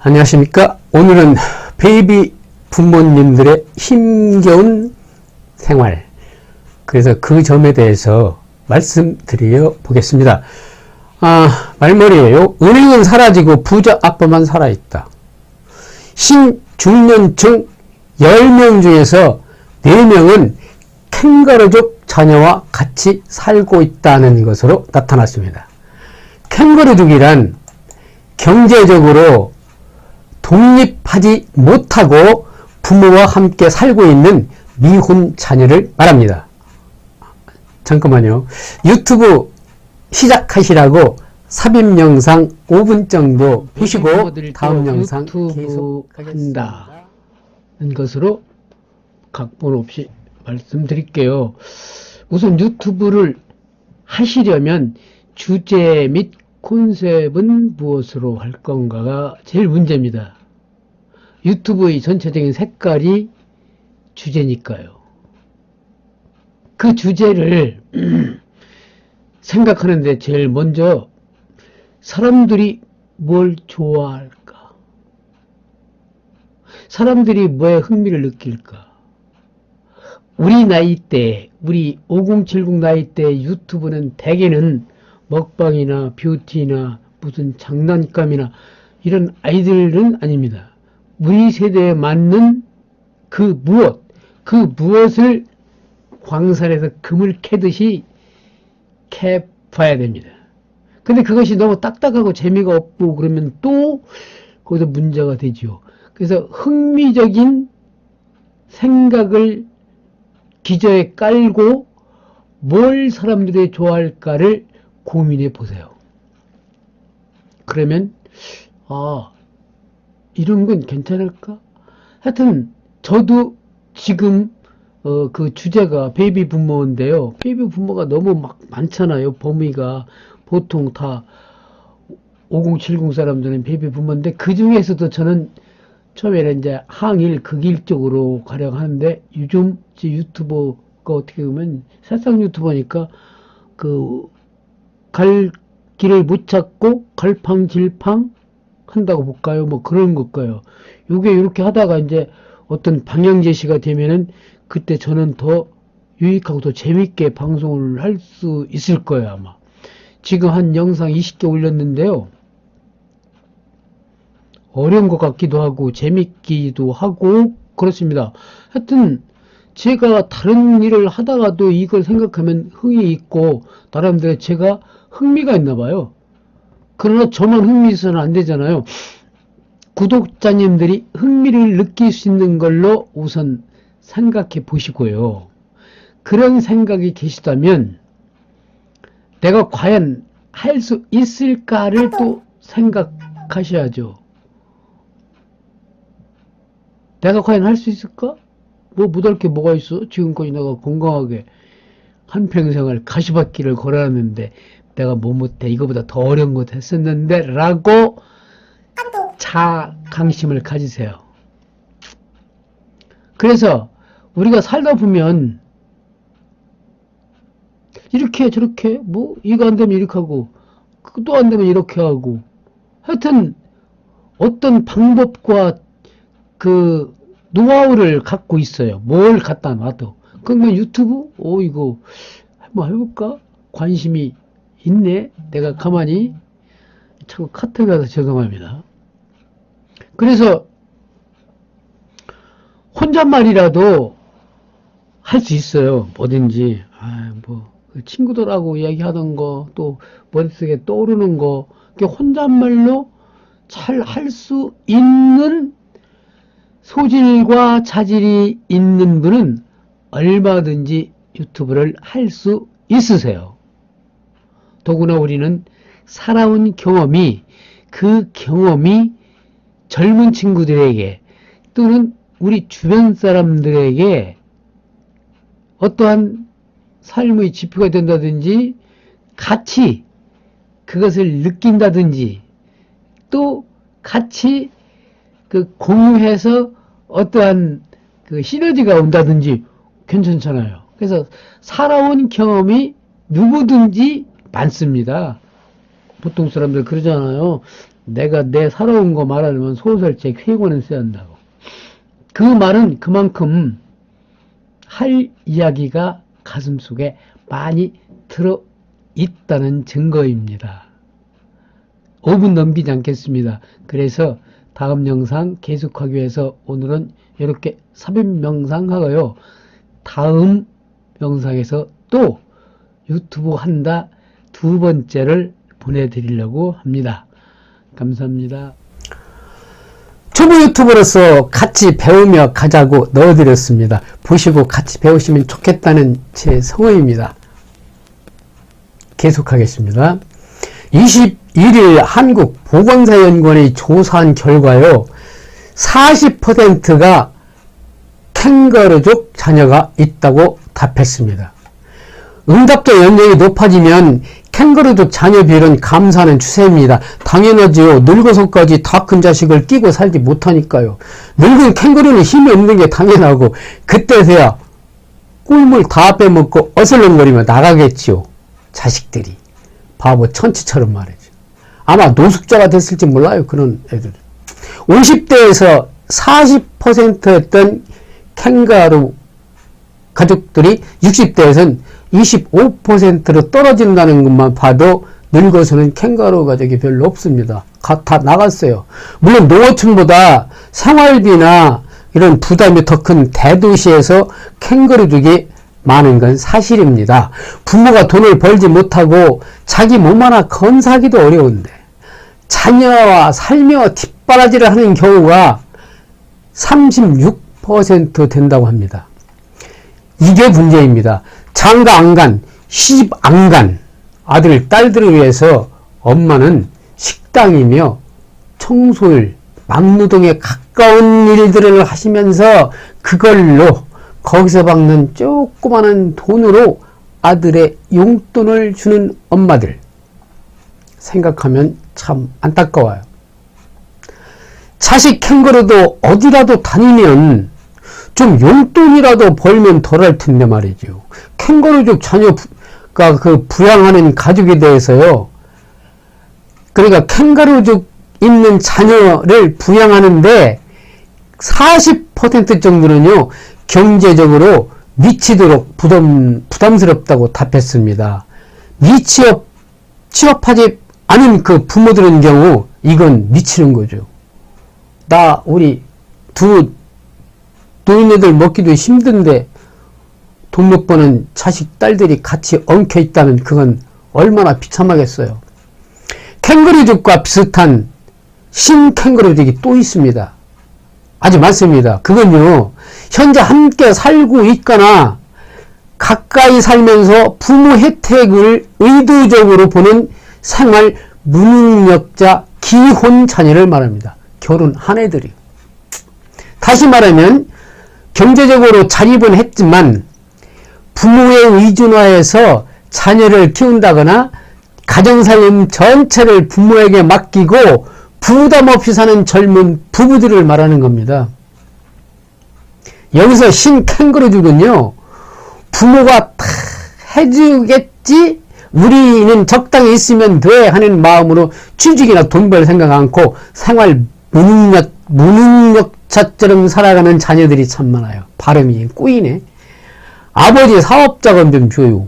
안녕하십니까. 오늘은 베이비 부모님들의 힘겨운 생활, 그래서 그 점에 대해서 말씀드려 보겠습니다. 말머리예요. 은행은 사라지고 부자 아빠만 살아있다. 신중년층 10명 중에서 4명은 캥거루족 자녀와 같이 살고 있다는 것으로 나타났습니다. 캥거루족이란 경제적으로 독립하지 못하고 부모와 함께 살고 있는 미혼 자녀를 말합니다. 잠깐만요. 유튜브 시작하시라고 삽입 영상 5분 정도 보시고 다음 영상 계속 한다는 것으로 각본 없이 말씀드릴게요. 우선 유튜브를 하시려면 주제 및 콘셉트는 무엇으로 할 건가가 제일 문제입니다. 유튜브의 전체적인 색깔이 주제니까요. 그 주제를 생각하는데 제일 먼저 사람들이 뭘 좋아할까? 사람들이 뭐에 흥미를 느낄까? 우리 나이 때, 우리 5070 나이 때 유튜브는 대개는 먹방이나 뷰티나 무슨 장난감이나 이런 아이들은 아닙니다. 우리 세대에 맞는 그 무엇을 광산에서 금을 캐듯이 캐봐야 됩니다. 근데 그것이 너무 딱딱하고 재미가 없고 그러면 또 거기서 문제가 되죠. 그래서 흥미적인 생각을 기저에 깔고 뭘 사람들이 좋아할까를 고민해 보세요. 그러면 이런 건 괜찮을까? 하여튼 저도 지금 그 주제가 베이비 부모인데요. 베이비 부모가 너무 막 많잖아요. 범위가 보통 다 5070 사람들은 베이비 부모인데 그 중에서도 저는 처음에는 이제 항일 극일 쪽으로 가려고 하는데 요즘 제 유튜버가 어떻게 보면 세상 유튜버니까 갈 길을 못 찾고 갈팡질팡 한다고 볼까요? 뭐 그런 걸까요? 요게 이렇게 하다가 이제 어떤 방향 제시가 되면은 그때 저는 더 유익하고 더 재밌게 방송을 할 수 있을 거예요, 아마. 지금 한 영상 20개 올렸는데요. 어려운 것 같기도 하고 재밌기도 하고 그렇습니다. 하여튼 제가 다른 일을 하다가도 이걸 생각하면 흥이 있고 나름대로 제가 흥미가 있나 봐요. 그러나 저만 흥미 있어서는 안 되잖아요. 구독자님들이 흥미를 느낄 수 있는 걸로 우선 생각해 보시고요. 그런 생각이 계시다면 내가 과연 할 수 있을까를 또 생각하셔야죠. 내가 과연 할 수 있을까? 뭐 못할 게 뭐가 있어? 지금까지 내가 건강하게 한평생을 가시밭길을 걸어왔는데 내가 뭐 못해? 이거보다 더 어려운 것 했었는데 라고 자강심을 가지세요. 그래서 우리가 살다 보면 이렇게 저렇게 뭐 이거 안 되면 이렇게 하고 또 안 되면 이렇게 하고 하여튼 어떤 방법과 그 노하우를 갖고 있어요. 뭘 갖다 놔도. 그러면 유튜브? 이거 한번 해볼까? 관심이 있네? 내가 가만히 자꾸 카톡이 와서 죄송합니다. 그래서 혼잣말이라도 할 수 있어요. 뭐든지. 친구들하고 이야기하던 거, 또 머릿속에 떠오르는 거, 혼잣말로 잘 할 수 있는 소질과 자질이 있는 분은 얼마든지 유튜브를 할 수 있으세요. 더구나 우리는 살아온 경험이 그 경험이 젊은 친구들에게 또는 우리 주변 사람들에게 어떠한 삶의 지표가 된다든지 같이 그것을 느낀다든지 또 같이 공유해서 어떠한 시너지가 온다든지 괜찮잖아요. 그래서 살아온 경험이 누구든지 많습니다. 보통 사람들 그러잖아요. 내가 내 살아온 거 말하려면 소설책 세 권을 써야 한다고. 그 말은 그만큼 할 이야기가 가슴속에 많이 들어 있다는 증거입니다. 5분 넘기지 않겠습니다. 그래서 다음 영상 계속하기 위해서 오늘은 이렇게 삽입명상하고요. 다음 영상에서 또 유튜브 한다 두 번째를 보내드리려고 합니다. 감사합니다. 초보 유튜버로서 같이 배우며 가자고 넣어드렸습니다. 보시고 같이 배우시면 좋겠다는 제 성의입니다. 계속하겠습니다. 21일 한국보건사연구원이 조사한 결과요, 40%가 캥거루족 자녀가 있다고 답했습니다. 응답자 연령이 높아지면 캥거루족 자녀 비율은 감소하는 추세입니다. 당연하지요. 늙어서까지 다 큰 자식을 끼고 살지 못하니까요. 늙은 캥거루는 힘이 없는 게 당연하고 그때서야 꿀물 다 빼먹고 어슬렁거리며 나가겠지요. 자식들이. 바보 천치처럼 말이죠. 아마 노숙자가 됐을지 몰라요. 그런 애들. 50대에서 40%였던 캥거루 가족들이 60대에서는 25%로 떨어진다는 것만 봐도 늙어서는 캥거루 가족이 별로 없습니다. 다 나갔어요. 물론 농어촌보다 생활비나 이런 부담이 더 큰 대도시에서 캥거루족이 많은 건 사실입니다. 부모가 돈을 벌지 못하고 자기 몸 하나 건사하기도 어려운데 자녀와 살며 뒷바라지를 하는 경우가 36% 된다고 합니다. 이게 문제입니다. 장가 안 간, 시집 안 간 아들, 딸들을 위해서 엄마는 식당이며 청소일, 막노동에 가까운 일들을 하시면서 그걸로 거기서 받는 조그마한 돈으로 아들의 용돈을 주는 엄마들 생각하면 참 안타까워요. 자식 캥거루도 어디라도 다니면 좀 용돈이라도 벌면 덜할 텐데 말이죠. 캥거루족 자녀가 그 부양하는 가족에 대해서요. 그러니까 캥거루족 있는 자녀를 부양하는데 40% 정도는요. 경제적으로 미치도록 부담스럽다고 답했습니다. 취업하지 않은 그 부모들의 경우 이건 미치는 거죠. 우리 두 노인네들 먹기도 힘든데 돈 못 버는 자식 딸들이 같이 엉켜 있다면 그건 얼마나 비참하겠어요. 캥거루족과 비슷한 신캥거루족이 또 있습니다. 아주 많습니다. 그건요, 현재 함께 살고 있거나 가까이 살면서 부모 혜택을 의도적으로 보는 생활 무능력자 기혼 자녀를 말합니다. 결혼한 애들이. 다시 말하면 경제적으로 자립은 했지만 부모의 의존하에서 자녀를 키운다거나 가정살림 전체를 부모에게 맡기고 부담 없이 사는 젊은 부부들을 말하는 겁니다. 여기서 신캥거루족은요, 부모가 다 해주겠지, 우리는 적당히 있으면 돼 하는 마음으로 취직이나 돈 벌 생각 않고 생활 무능력자처럼 살아가는 자녀들이 참 많아요. 발음이 꼬이네. 아버지 사업자금 좀 줘요.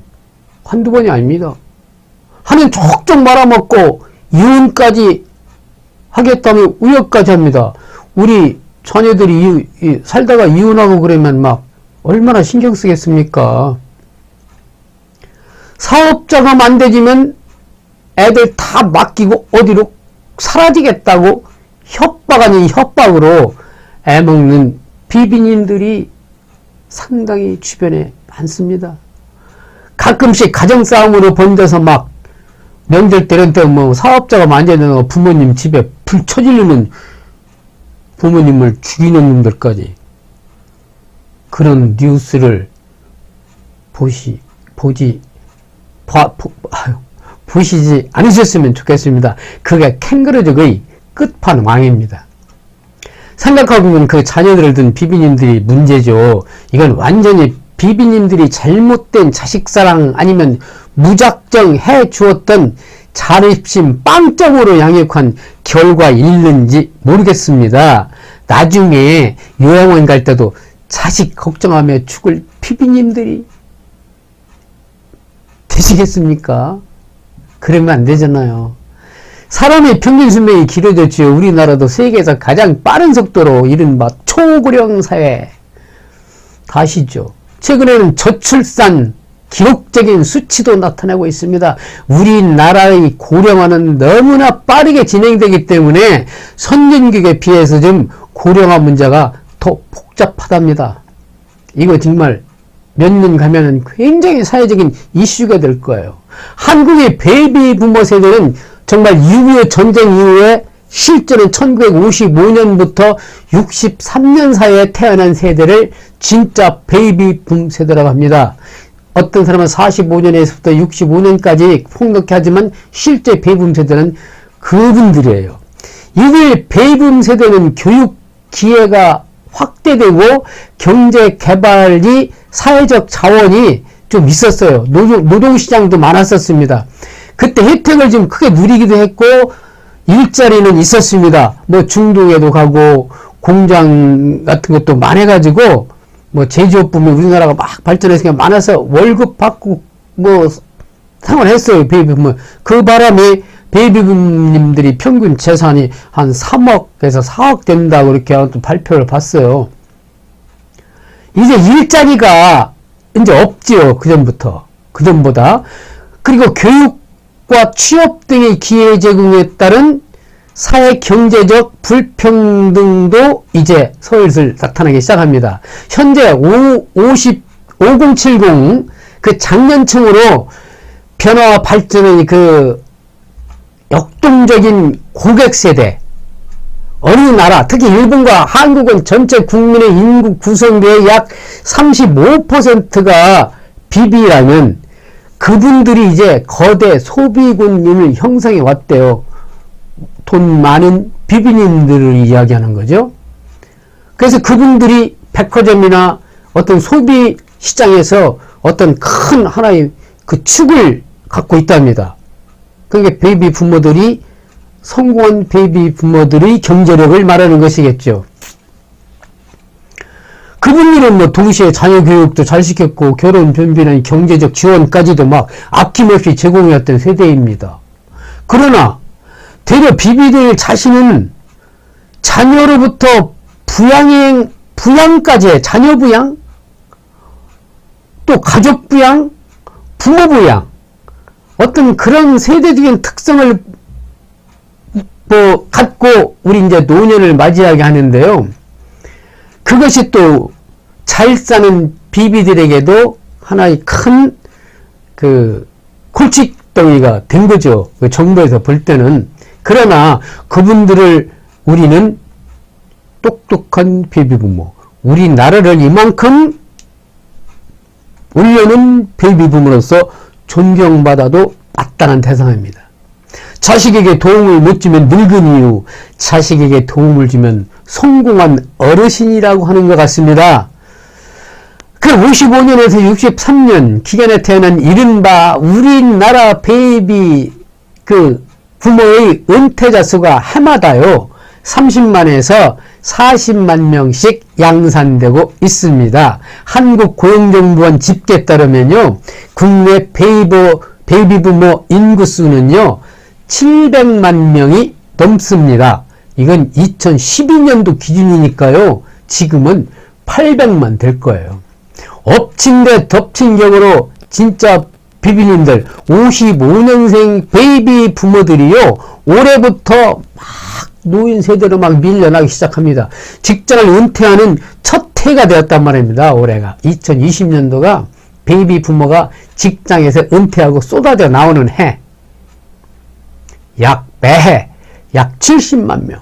한두 번이 아닙니다. 하는 족족 말아먹고 이혼까지 하겠다면 우여까지 합니다. 우리 자녀들이 살다가 이혼하고 그러면 막 얼마나 신경 쓰겠습니까? 사업자금 안 되지면 애들 다 맡기고 어디로 사라지겠다고 협박 아닌 협박으로 애먹는 비비님들이 상당히 주변에 많습니다. 가끔씩 가정싸움으로 번져서 막 명절 때 이런 때 뭐 사업자가 만져서 부모님 집에 불 쳐지르는 부모님을 죽이는 놈들까지 그런 뉴스를 보시지 않으셨으면 좋겠습니다. 그게 캥거루족의 끝판왕입니다. 생각해보면 그 자녀들을 둔 비비님들이 문제죠. 이건 완전히 비비님들이 잘못된 자식사랑 아니면 무작정 해 주었던 자립심 빵점으로 양육한 결과일는지 모르겠습니다. 나중에 요양원 갈 때도 자식 걱정하며 죽을 피비님들이 되시겠습니까? 그러면 안 되잖아요. 사람의 평균 수명이 길어졌지요. 우리나라도 세계에서 가장 빠른 속도로 이른바 초고령 사회 가시죠. 최근에는 저출산 기록적인 수치도 나타나고 있습니다. 우리나라의 고령화는 너무나 빠르게 진행되기 때문에 선진국에 비해서 좀 고령화 문제가 더 복잡하답니다. 이거 정말 몇 년 가면은 굉장히 사회적인 이슈가 될 거예요. 한국의 베이비 부모 세대는 정말 6.25 전쟁 이후에 실제는 1955년부터 63년 사이에 태어난 세대를 진짜 베이비 붐 세대라고 합니다. 어떤 사람은 45년에서부터 65년까지 폭넓게 하지만 실제 베이비붐 세대는 그분들이에요. 이들 베이비붐 세대는 교육 기회가 확대되고 경제 개발이 사회적 자원이 좀 있었어요. 노동시장도 많았었습니다. 그때 혜택을 좀 크게 누리기도 했고 일자리는 있었습니다. 뭐 중동에도 가고 공장 같은 것도 많아가지고 뭐 제조업 부문 우리나라가 막 발전해서 많아서 월급 받고 뭐 생활했어요. 베이비붐은. 그 바람에 베이비붐님들이 평균 재산이 한 3억에서 4억 된다고 이렇게 발표를 봤어요. 이제 일자리가 이제 없지요. 그전보다. 그리고 교육과 취업 등의 기회 제공에 따른 사회 경제적 불평등도 이제 슬슬 나타나기 시작합니다. 현재 5070 그 장년층으로 변화와 발전의 그 역동적인 고객 세대, 어느 나라, 특히 일본과 한국은 전체 국민의 인구 구성비의 약 35%가 비비라면 그분들이 이제 거대 소비군을 형성해 왔대요. 돈 많은 비비님들을 이야기하는 거죠. 그래서 그분들이 백화점이나 어떤 소비 시장에서 어떤 큰 하나의 그 축을 갖고 있답니다. 그게 베이비 부모들이 성공한 베이비 부모들의 경제력을 말하는 것이겠죠. 그분들은 뭐 동시에 자녀 교육도 잘 시켰고 결혼 변비나 경제적 지원까지도 막 아낌없이 제공해왔던 세대입니다. 그러나 되려 비비들 자신은 자녀로부터 부양까지 자녀 부양, 또 가족 부양, 부모 부양, 어떤 그런 세대적인 특성을 갖고 우리 이제 노년을 맞이하게 하는데요. 그것이 또 잘 사는 비비들에게도 하나의 큰 그 골칫덩이가 된 거죠. 그 정부에서 볼 때는. 그러나 그분들을 우리는 똑똑한 베이비부모, 우리나라를 이만큼 올려놓은 베이비부모로서 존경받아도 마땅한 대상입니다. 자식에게 도움을 못 주면 늙은 이유, 자식에게 도움을 주면 성공한 어르신이라고 하는 것 같습니다. 그 55년에서 63년 기간에 태어난 이른바 우리나라 베이비 그 부모의 은퇴자 수가 해마다요 30만에서 40만 명씩 양산되고 있습니다. 한국고용정보원 집계에 따르면요 국내 베이비 부모 인구수는요 700만 명이 넘습니다. 이건 2012년도 기준이니까요 지금은 800만 될 거예요. 엎친 데 덮친 격으로 진짜 비비님들 55년생 베이비 부모들이요 올해부터 막 노인 세대로 막 밀려나기 시작합니다. 직장을 은퇴하는 첫 해가 되었단 말입니다. 올해가 2020년도가 베이비 부모가 직장에서 은퇴하고 쏟아져 나오는 해. 매해 약 70만 명.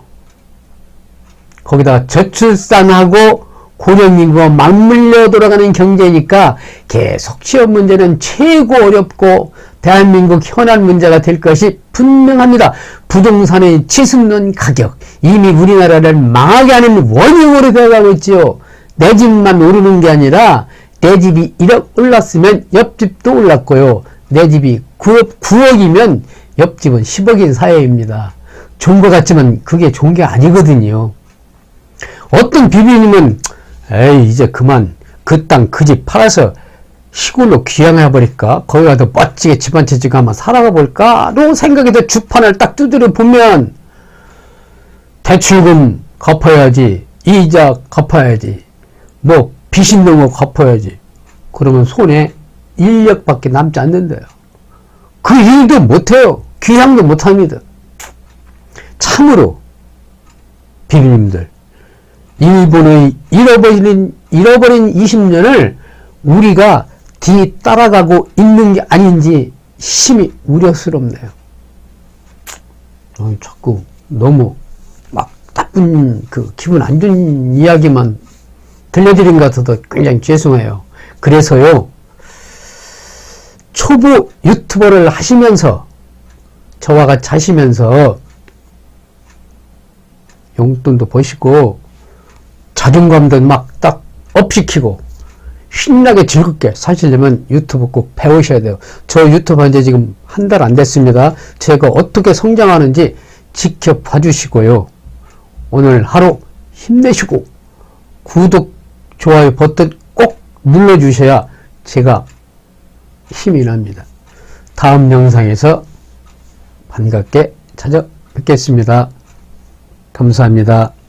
거기다가 저출산하고 고령인구가 맞물려 돌아가는 경제니까 계속 취업 문제는 최고 어렵고 대한민국 현안 문제가 될 것이 분명합니다. 부동산의 치솟는 가격, 이미 우리나라를 망하게 하는 원흉으로 되어가고 있지요. 내 집만 오르는 게 아니라 내 집이 1억 올랐으면 옆집도 올랐고요. 내 집이 9억이면 옆집은 10억인 사회입니다. 좋은 것 같지만 그게 좋은 게 아니거든요. 어떤 비비님은 에이 이제 그만 그 땅 그 집 팔아서 시골로 귀향해버릴까? 거기 가서 멋지게 집 한 채 지고 한번 살아가 볼까? 로 생각해서 주판을 딱 두드려 보면 대출금 갚아야지, 이자 갚아야지, 뭐 빚 있는 거 갚아야지. 그러면 손에 인력밖에 남지 않는데요. 그 일도 못해요. 귀향도 못합니다. 참으로 비비님들, 일본의 잃어버린 20년을 우리가 뒤 따라가고 있는 게 아닌지 심히 우려스럽네요. 자꾸 너무 막 나쁜 그 기분 안 좋은 이야기만 들려드린 것 같아서 굉장히 죄송해요. 그래서요, 초보 유튜버를 하시면서 저와 같이 하시면서 용돈도 버시고 자존감도 막 딱 업시키고 신나게 즐겁게 사시려면 유튜브 꼭 배우셔야 돼요. 저 유튜브 한 지 지금 한 달 안 됐습니다. 제가 어떻게 성장하는지 지켜봐 주시고요. 오늘 하루 힘내시고 구독, 좋아요 버튼 꼭 눌러주셔야 제가 힘이 납니다. 다음 영상에서 반갑게 찾아뵙겠습니다. 감사합니다.